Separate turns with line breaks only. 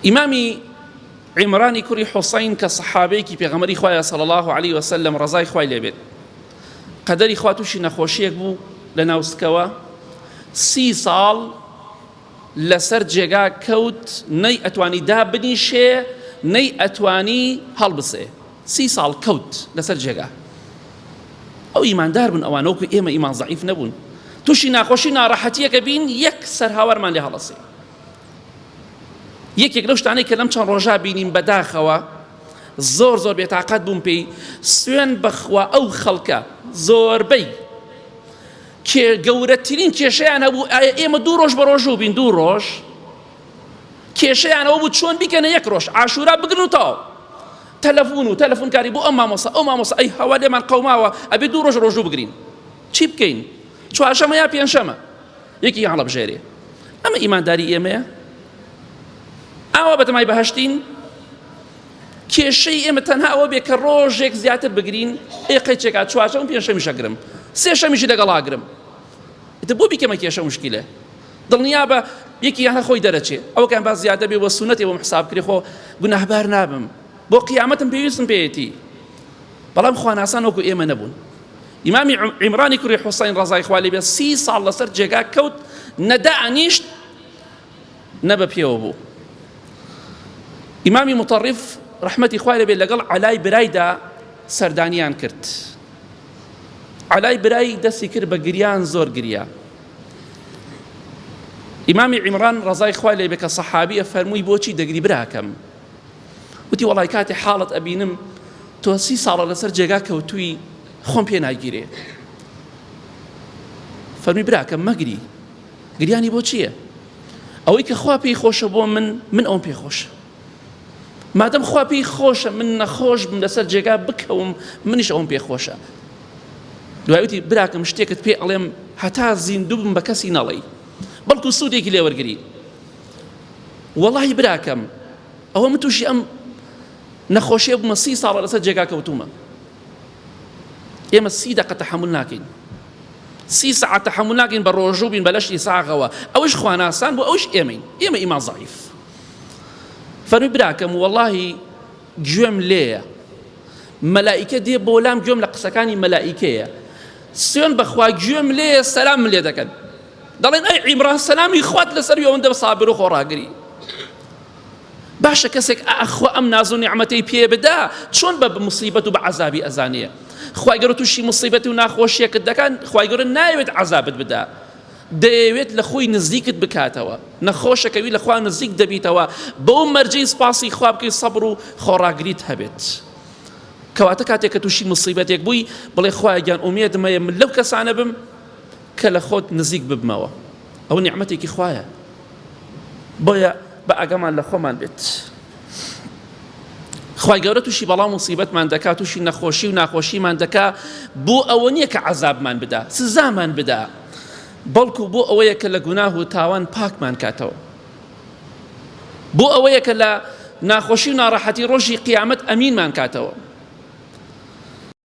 ئیمامی عیمرانی کوڕی حوسەین کە سەحابەیەکی پێغەمبەری خوایە صلی الله عليه وسلم ڕەزای خوای لێ بێت قەدەری خوا تووشی نەخۆشیەک بوو لە ناوسکەوە 30 ساڵ لەسەر جێگا کەوت نەی ئەتوانی دابنیشێ نەی ئەتوانی هەڵبسێ 30 ساڵ کەوت لەسەر جێگا ئەو ئیماندار بوون ئەوان وەکو ئێمە ئیمان زەعیف نەبوون تووشی ناخۆشی ناڕەحەتیەکە بین یەکسەر هاوارمان لێ هەڵەسێ یەکێک لەو شتانەی کە لەم چەند ڕۆژە بینیم بەداخەوە زۆر زۆر بێتاقەت بووم پێی سوێن بەخوا ئەو خەڵکە زۆربەی گەورەترین کێشەیان هەبوو ئێمە 2 ڕۆژ بە ڕۆژوو بین 2 ڕۆژ کێشەیان ئەوە بوو چۆن بیکەنە 1 ڕۆژ عاشورا بگرنوتەوە تەلەفۆنکاری بۆ ئەم مامۆسا ئەی هەوا لێمان قەوماوە ئەبێ 2 ڕۆژ ڕۆژوو بگرین چی بکەین چوارشەمە یا پێنجشەمە یەکی هەڵەبژێرێ ئەمە ئیمانداری ئێمەیە ئاوا بەتەمای بەهەشتین کێشەی ئێمە تەنها ئەوە بێ کە ڕۆژێک زیاتر بگرین قەیچێکا چوارشەم پێنجشەمیشە گرم سێشەمیشی لەگەڵا گرم ئێتە بۆ بیکەمە کێشە مشکلە دڵنیا بە یەکی یانە خۆی دەرەچێ ئەوەکان باس زیاتر بێ بۆ سونەتێ بۆم حساب کرێ خۆ گوناهبار نابم بۆ قیامەتم پێویستم پێیەتی بەڵام خواناسان وەکو ئێمە نەبوون ئیمامی عیمرانی کوڕی حوسەین ڕەزای خوا لێ بێت 30 ساڵ لەسەر جێگا کەوت نەدائەنیشت نەبە پێوە بوو ئیمامی مطەڕف ڕەحمەتی خوای لێ بێت لەگەڵ عەلای برایدا سەردانیان کرد عەلای برای دەستی کرد بە گریان زۆر گریا ئیمامی عیمران ڕەزای خوای لێ بێت کە سەحابیە فەرمووی بۆچی دەگری براکەم وتی وەڵای کاتێ حاڵت ئەبینم تۆ 30 ساڵە لەسەر جێگا کەوتووی خۆم پێ ناگیرێ فەرمی براکەم مەگری گریانی بۆ چییە ئەوەی کە خوا پێی خۆشە بۆ من ئەوم پێ خۆشە مادەم خوا پێی خۆشە من نەخۆش بم لەسەر جێگا بکەوم منیش ئەوم پێ خۆشە دوای وتی براکەم شتێکت پێ ئەڵێم هەتا زیندوو بم بە کەسی نەڵێی بەڵکو سوودێکی لێ وەرگری وەڵاهی براکەم ئەوە من تووشی ئەم نەخۆشیە بوومە 30 ساڵە لەسەر جێگا کەوتومە ئێمە 30 دقە تەحەموڵ ناکەین 30 ساعت تەحەموڵ ناکەین بە ڕۆژوو بین بە لەشی ساغەوە ئەوش خواناسان بۆ ئەوش ئێمە ئیمان زەعیف فەرمی براکەم وەڵاهی گوێم لێیە مەلائیکە دێ بۆ لام گوێم لە قسەکانی مەلائیکەیە سوێن بەخوا گوێم لێیە سەلامم لێ دەکەن دەڵێن ئەی عیمران سەلامی خوات لەسەر ئەوەندە سابر و خۆڕاگری باشە کەسێک ئەخوا ئەم ناز و نیعمەتەی پێ بدا چۆن بە موسیبەت و بە عەزابی ئەزانێ خوای گەورە تووشی موسیبەتی و ناخۆشیەکت دەکەن خوای گەورە ناوێت عەزابت بدا دەیەوێت لە خۆی نزیکت بکاتەوە نەخۆشەکەوی لە خوا نزیک دەبیتەوە بەو مەرجەی سپاسی خوا بکەی سەبر و خۆڕاگریت هەبێت کەواتە کاتێک کە تووشی موسیبەتێک بووی بڵێ خوای گیان ئومێدم هەیە من لەو کەسانە بم کە لە خۆت نزیک ببمەوە ئەو نیعمەتێکی خوایە بۆیە بە ئاگامان لە خۆمان بێت خوای گەورە تووشی بەڵام موسیبەتمان دەکات تووشی نەخۆشی و ناخۆشیمان دەکا بۆ ئەوە نییە کە عەزابمان بدا سزامان بدا بەڵکو بۆ ئەوەیە کە لە گوناه و تاوان پاکمان کاتەوە بۆ ئەوەیە کە لە ناخۆشی و ناڕەحەتی ڕۆژی قیامەت ئەمینمان کاتەوە